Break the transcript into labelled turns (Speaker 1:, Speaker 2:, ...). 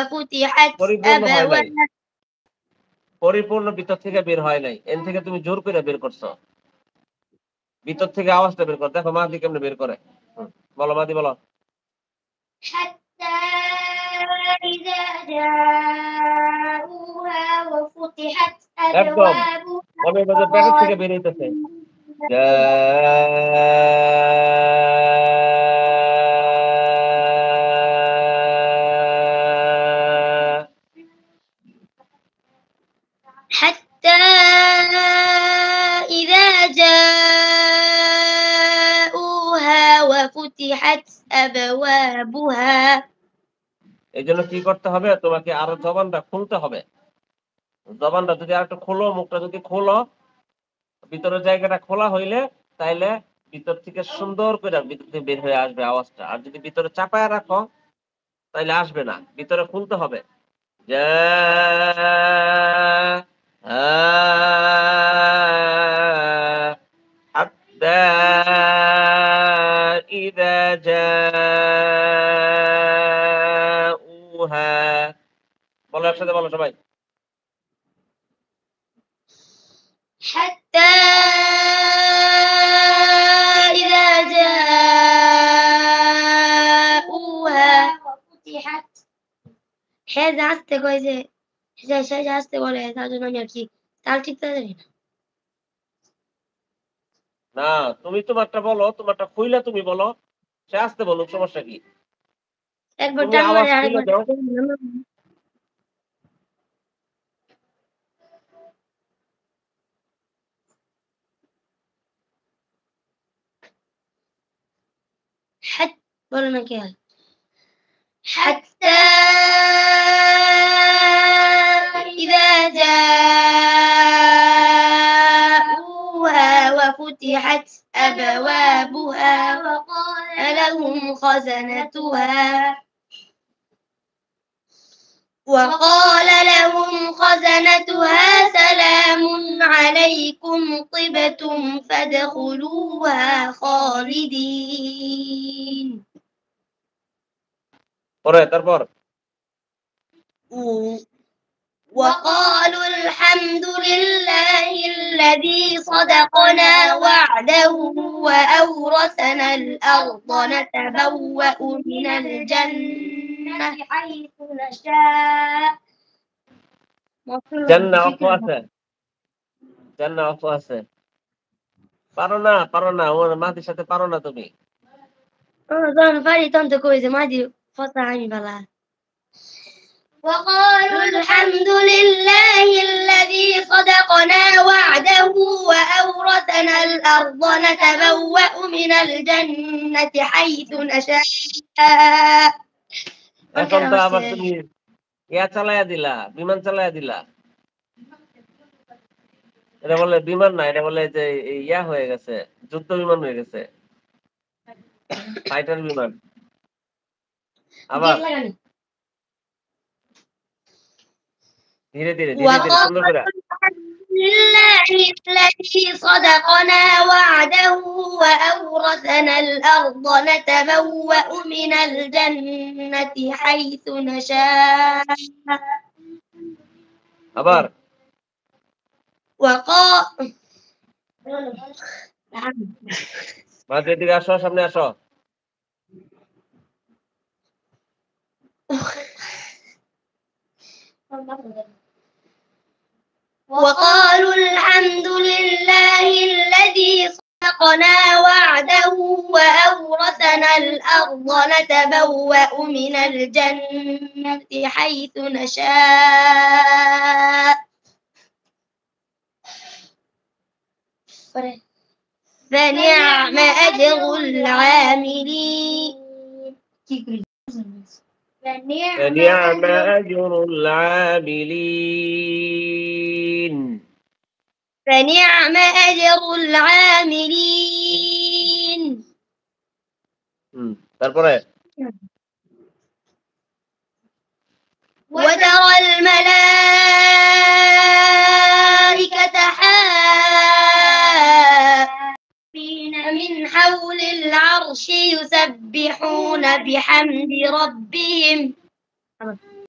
Speaker 1: وفتحت أبوابها
Speaker 2: পরিপূর্ণ ভিতর থেকে বের হয় নাই, এন থেকে তুমি জোর করে বের করছো, ভিতর থেকে আওয়াজটা বের কর। দেখো মাদি কেমনে বের করে, বলো মাদি বলো।
Speaker 1: حتى إذا جاءوها وفتحت
Speaker 2: একদম
Speaker 1: أبوابها
Speaker 2: মনের মধ্যে পেটের থেকে বের হইতেছে।
Speaker 1: حتى إذا جاءوها وفتحت أبوابها
Speaker 2: এই জন্য কি করতে হবে, তোমাকে আরো জবানটা খুলতে হবে। জবানটা যদি আর একটু খোলো, মুখটা যদি খোলো, ভিতরের জায়গাটা খোলা হইলে তাইলে ভিতর থেকে সুন্দর করে ভিতর থেকে বের হয়ে আসবে আওয়াজটা। আর যদি ভিতরে চাপায় রাখো তাইলে আসবে না, ভিতরে খুলতে হবে। حتى إذا جاءوها বলো একসাথে বলো সবাই।
Speaker 1: حتى إذا جاءوها وفتحت هذا আসতে কই যে সে আসতে বলে, তার জন্য আমি আর কি তাল ঠিক জানি না।
Speaker 2: না তুমি তোমারটা বলো, তোমারটা খুইলা তুমি বলো, সে আসতে বলুক, সমস্যা কি?
Speaker 1: একবার
Speaker 2: তুমি
Speaker 1: টান
Speaker 2: আওয়াজ
Speaker 1: মারে
Speaker 2: খুলে
Speaker 1: আরেকবার
Speaker 2: দাও।
Speaker 1: বলো না কি হয়। حتى إذا جاءوها وفتحت أبوابها وقال لهم خزنتها سلام عليكم طبتم فادخلوها خالدين
Speaker 2: তারপর
Speaker 1: وقالوا الحمد لله الذي صدقنا وعده وأورثنا الأرض نتبوأ من الجنة حيث نشاء
Speaker 2: জান্নাহ অফ আছে, জান্নাহ অফ আছে। পারো না ওর মাদির সাথে পারো না তুমি।
Speaker 1: পারি তখন তো কই যে মাদি ফসা আমি বালা। وقالوا الحمد لله الذي صدقنا وعده وأورثنا الأرض نتبوأ من الجنة حيث نشاء
Speaker 2: এখন তো আবার তুমি ইয়া চালায়া দিলা, বিমান চালায়া দিলা। এটা বলে বিমান না, এটা বলে যে ইয়া হয়ে গেছে, যুদ্ধ বিমান হয়ে গেছে, ফাইটার বিমান। আবার ধীরে ধীরে সুন্দর করে।
Speaker 1: لله الذي صدقنا وعده وأورثنا الأرض نتبوأ من الجنة حيث نشاء
Speaker 2: আবার মাঝের দিকে আসো, সামনে আসো।
Speaker 1: وقالوا الحمد لله الذي صدقنا وعده وأورثنا الأرض نتبوأ من الجنة حيث نشاء فنعم أجر العاملين
Speaker 2: فنعم أجر العاملين
Speaker 1: فنعم أجر العاملين
Speaker 2: তারপরে
Speaker 1: وترى الملائكة حافين من حول العرش يسبحون بحمد ربهم